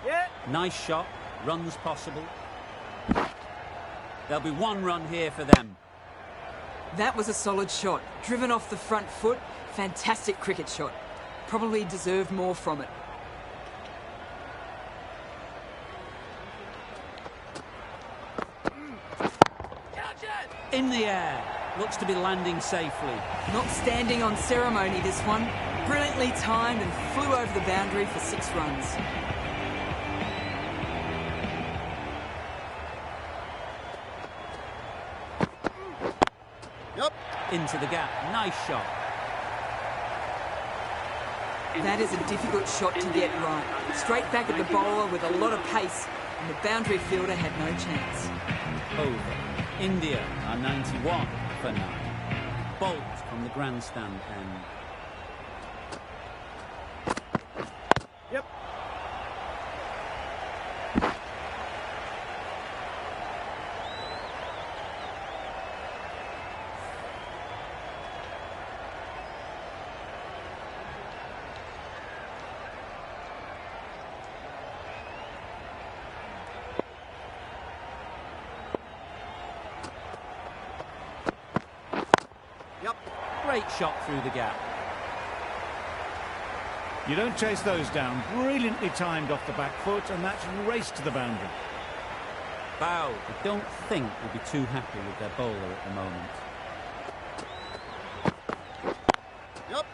Yeah. Nice shot, runs possible. There'll be one run here for them. That was a solid shot. Driven off the front foot. Fantastic cricket shot. Probably deserved more from it. In the air. Looks to be landing safely. Not standing on ceremony, this one. Brilliantly timed and flew over the boundary for 6 runs. Yep. Into the gap. Nice shot. That is a difficult shot to get right. Straight back at the bowler with a lot of pace, and the boundary fielder had no chance. Over. India are 91 for 9. Bolt from the grandstand end. Yep. Yep. Great shot through the gap. You don't chase those down. Brilliantly timed off the back foot, and that's raced to the boundary. Bow. I don't think will be too happy with their bowler at the moment. Yep.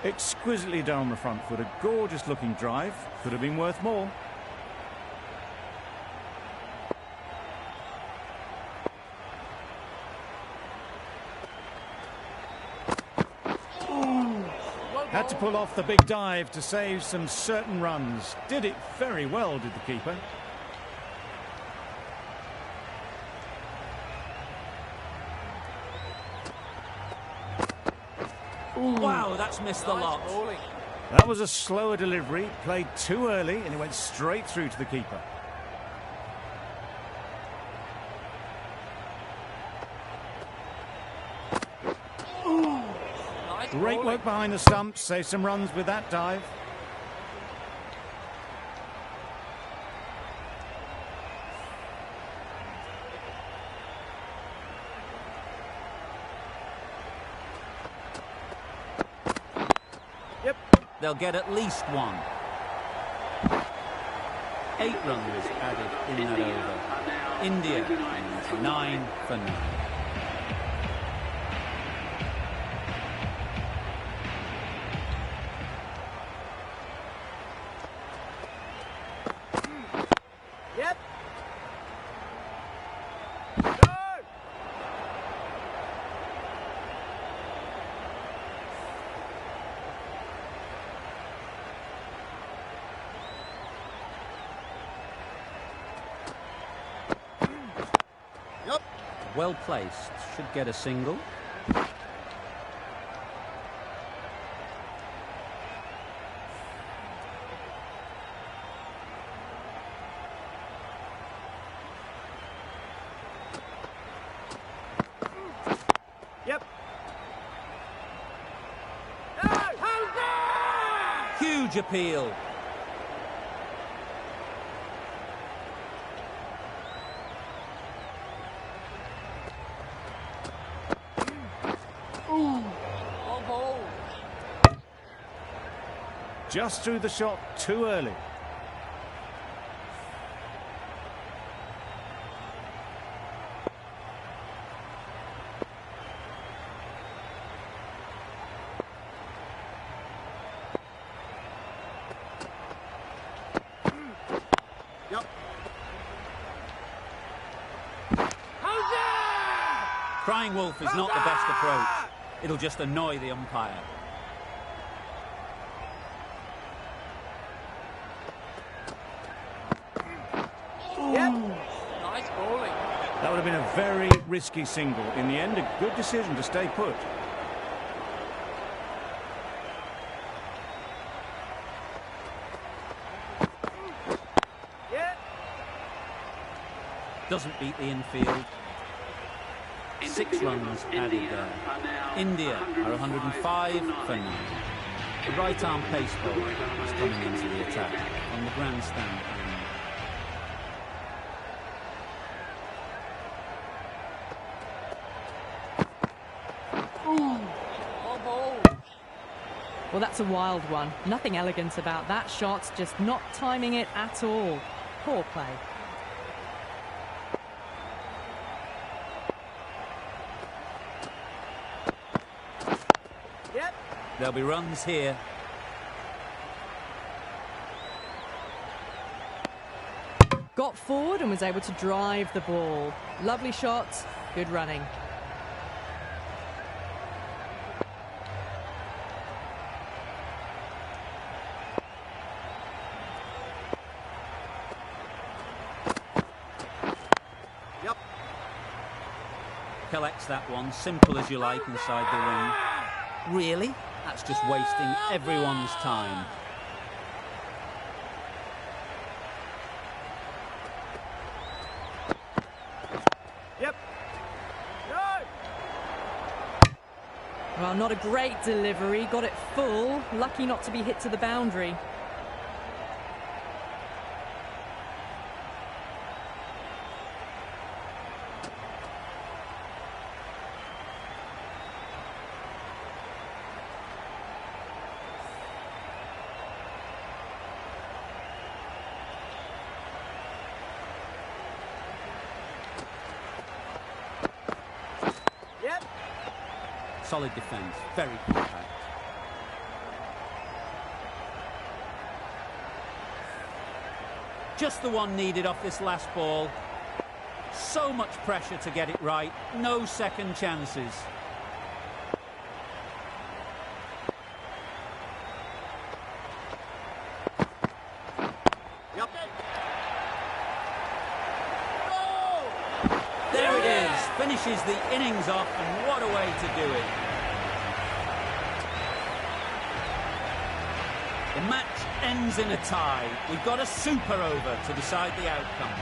Exquisitely done on the front foot. A gorgeous looking drive. Could have been worth more. Had to pull off the big dive to save some certain runs. Did it very well, did the keeper. Wow, that's missed the lot. Bowling. That was a slower delivery, played too early, and it went straight through to the keeper. Nice Great bowling. work behind the stumps, save some runs with that dive. Yep. They'll get at least one. 8 runs added in that over. India 9 for 9. Yep. No. Yep. Well placed. Should get a single. Yep. No. Huge appeal. Long ball. Just threw the shot too early. Yep. Crying wolf is not the best approach. It'll just annoy the umpire. Yep. Nice bowling. That would have been a very risky single. In the end, a good decision to stay put. Yeah. Doesn't beat the infield. 6 runs added there. India are 105 for 9. The right-arm pace bowler is coming into the attack on the grandstand end. Well, that's a wild one. Nothing elegant about that shot, just not timing it at all. Poor play. Yep. There'll be runs here. Got forward and was able to drive the ball. Lovely shot, good running. Yep. Collects that one, simple as you like, inside the ring. Really? That's just wasting everyone's time. Yep. No. Well, not a great delivery, got it full. Lucky not to be hit to the boundary. Yep. Solid defence, very compact. Just the one needed off this last ball. So much pressure to get it right, no second chances. Yep. There it is, finishes the innings off, and what a way to do it. The match ends in a tie. We've got a super over to decide the outcome.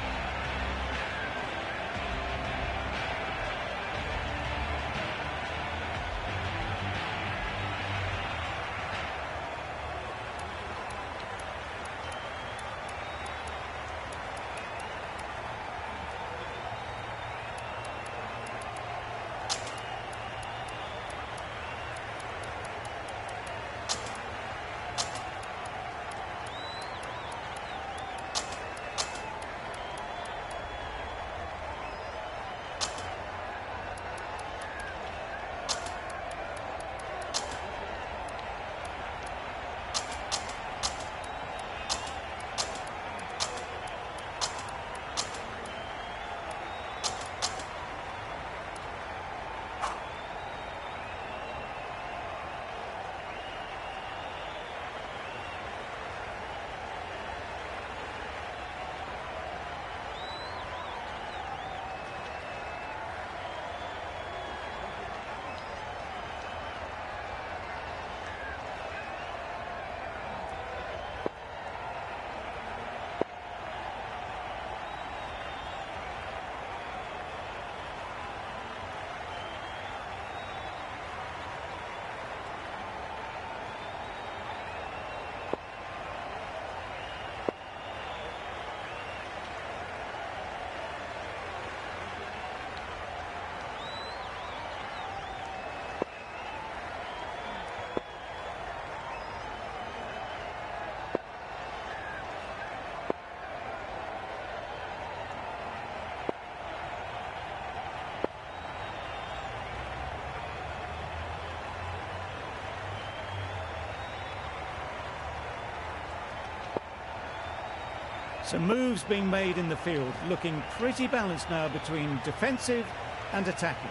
Some moves being made in the field, looking pretty balanced now between defensive and attacking.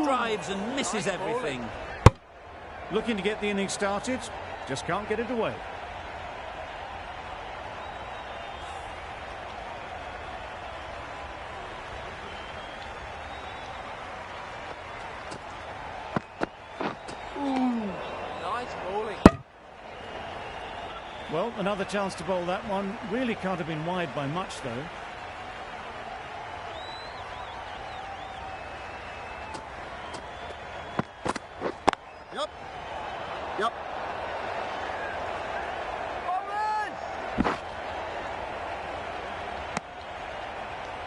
drives and misses everything. Looking to get the innings started, just can't get it away. Nice bowling. Well, another chance to bowl that one. Really can't have been wide by much, though. Yep. Yep.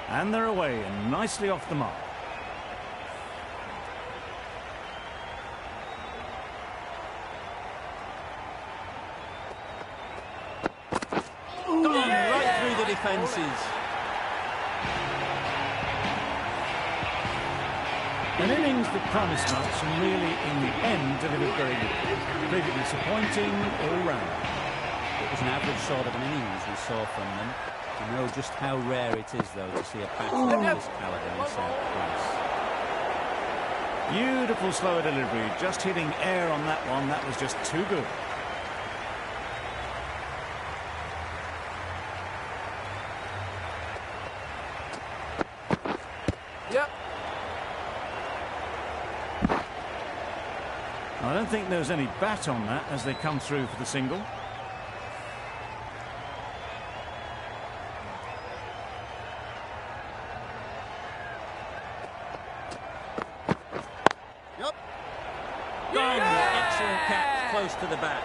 And they're away and nicely off the mark. Right through the defences. An innings that promised much and really, in the end, delivered very little. Pretty disappointing all round. It was an average sort of an innings we saw from them. You know just how rare it is, though, to see a batter of this calibre in South Place. Beautiful slower delivery, just hitting air on that one. That was just too good. Yep. I don't think there's any bat on that as they come through for the single. Yep. Gone. Excellent catch, close to the bat.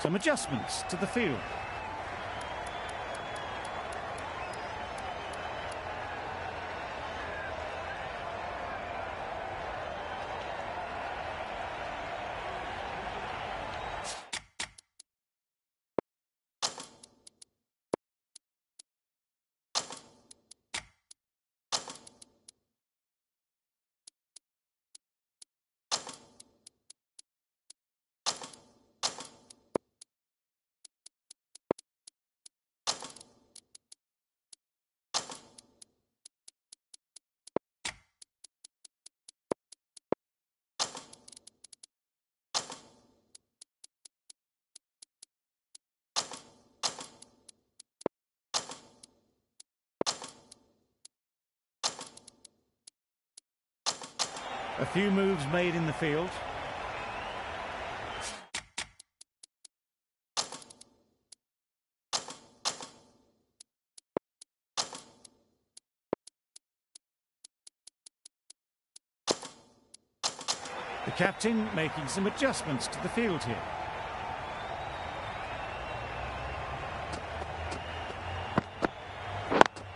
Some adjustments to the field. A few moves made in the field. The captain making some adjustments to the field here.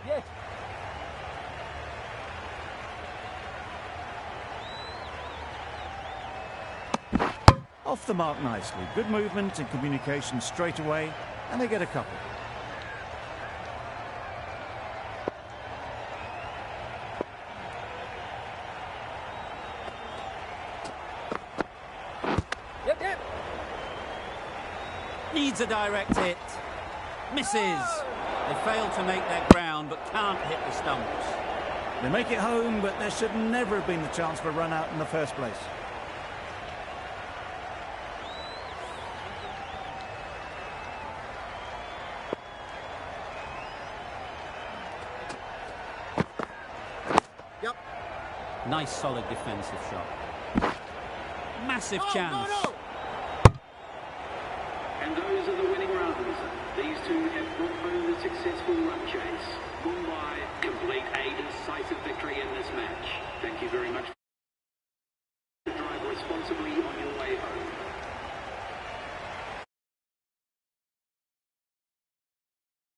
Yes. Off the mark nicely. Good movement and communication straight away, and they get a couple. Yep, yep. Needs a direct hit. Misses. They fail to make their ground, but can't hit the stumps. They make it home, but there should never have been the chance for a run out in the first place. Nice, solid defensive shot. Massive chance. And those are the winning runs. These two have brought home the successful run chase. Mumbai complete a decisive victory in this match. Thank you very much.